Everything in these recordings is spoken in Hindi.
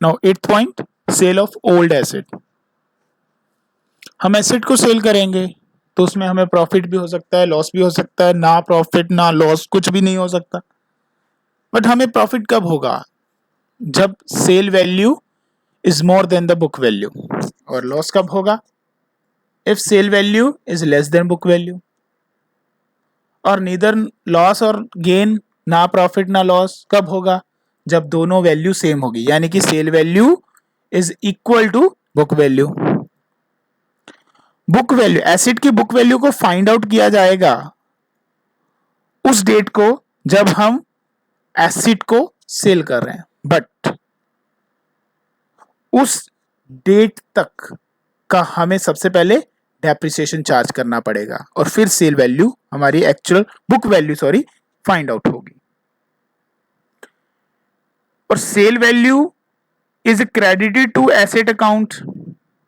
Now 8th point, sale of old asset. हम एसेट को सेल करेंगे तो उसमें हमें प्रॉफिट भी हो सकता है, लॉस भी हो सकता है, ना प्रॉफिट ना लॉस, कुछ भी नहीं हो सकता। बट हमें प्रॉफिट कब होगा? जब sale value is more than the book value. और लॉस कब होगा? If sale value is less than book value. और नीदर लॉस और गेन, ना प्रॉफिट ना लॉस कब होगा? जब दोनों वैल्यू सेम होगी, यानी कि sale value is equal to book value. Book value, asset की बुक वैल्यू को फाइंड आउट किया जाएगा उस डेट को जब हम एसेट को सेल कर रहे हैं, बट उस डेट तक का हमें सबसे पहले डेप्रिसिएशन चार्ज करना पड़ेगा और फिर सेल वैल्यू हमारी actual book value find out होगी। और sale value is credited to asset account.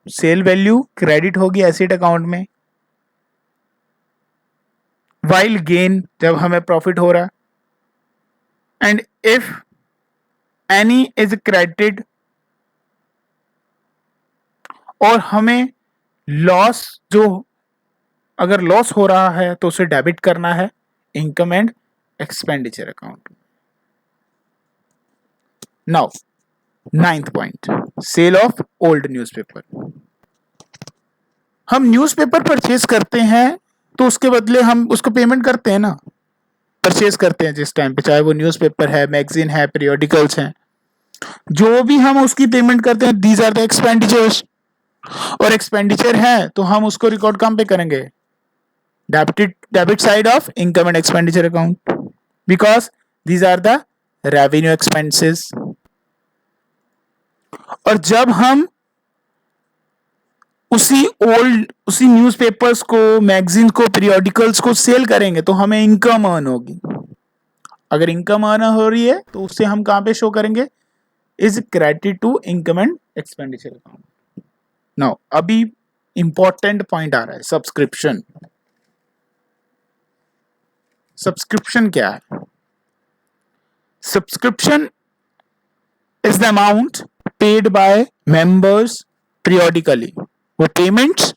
Sale value credit होगी एसेट अकाउंट में, वाइल गेन जब हमें प्रॉफिट हो रहा है, and if any is credited, और हमें लॉस, जो अगर लॉस हो रहा है तो उसे डेबिट करना है income and expenditure account. Now 9th point, sale of old newspaper. हम न्यूज़पेपर परचेज करते हैं तो उसके बदले हम उसको पेमेंट करते हैं ना, परचेज करते हैं जिस टाइम पे, चाहे वो न्यूज़पेपर है, मैगजीन है, पीरियोडिकल्स हैं, जो भी हम उसकी पेमेंट करते हैं, दीज आर द एक्सपेंडिचर्स। और एक्सपेंडिचर है तो हम उसको रिकॉर्ड कहाँ पे करेंगे? Debit side of income and expenditure account, because these are the revenue expenses. और जब हम उसी न्यूज़पेपर्स को, मैगजीन को, पीरियोडिकल्स को सेल करेंगे तो हमें इनकम अर्न होगी। अगर इनकम अर्न हो रही है तो उससे हम कहां पे शो करेंगे? Is credited to income and expenditure account. Now अभी इंपॉर्टेंट पॉइंट आ रहा है, सब्सक्रिप्शन। सब्सक्रिप्शन क्या है? Subscription is the amount paid by members periodically. वो पेमेंट्स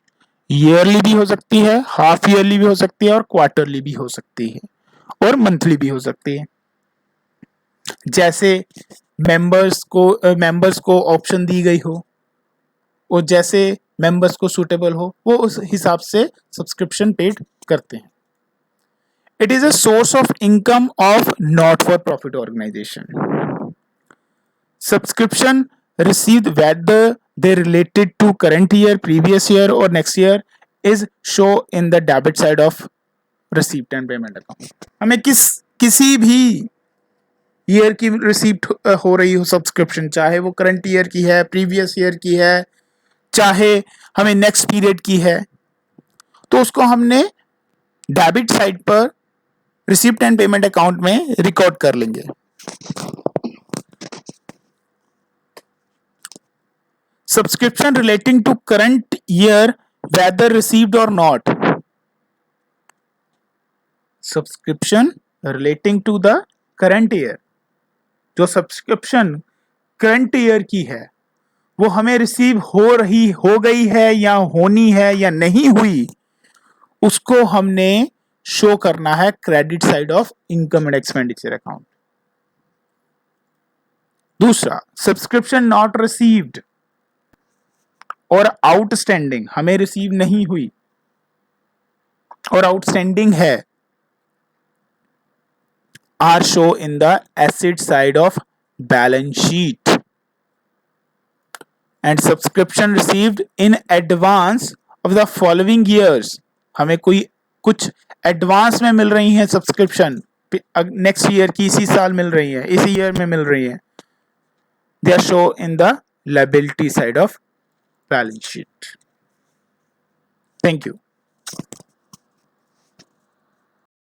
ईयरली भी हो सकती है, हाफ ईयरली भी हो सकती है, और क्वार्टरली भी हो सकती है, और मंथली भी हो सकती है। जैसे मेंबर्स को ऑप्शन दी गई हो, और जैसे मेंबर्स को सूटेबल हो, वो उस हिसाब से सब्सक्रिप्शन पेड करते हैं। It is a source of income of not for profit organisation. Subscription received whether they related to current year, previous year or next year is show in the debit side of receipt and payment account. हमें किसी भी ईयर की रिसीप्ट हो रही हो सब्सक्रिप्शन, चाहे वो करंट ईयर की है, प्रीवियस ईयर की है, चाहे हमें नेक्स्ट पीरियड की है, तो उसको हमने डेबिट साइड पर रिसीप्ट एंड पेमेंट अकाउंट में रिकॉर्ड कर लेंगे। Subscription relating to current year whether received or not. Subscription relating to the current year, जो सब्सक्रिप्शन करंट ईयर की है वो हमें रिसीव हो गई है या होनी है या नहीं हुई, उसको हमने शो करना है credit side of income and expenditure account. दूसरा, सब्सक्रिप्शन नॉट रिसीव्ड और आउटस्टैंडिंग, हमें रिसीव नहीं हुई और आउटस्टैंडिंग है, are show in the asset side of balance sheet. And subscription received in advance of the following years, हमें कुछ एडवांस में मिल रही है सब्सक्रिप्शन, नेक्स्ट ईयर की इसी साल मिल रही है, इसी ईयर में मिल रही है, they are show in the liability side of balance sheet. Thank you.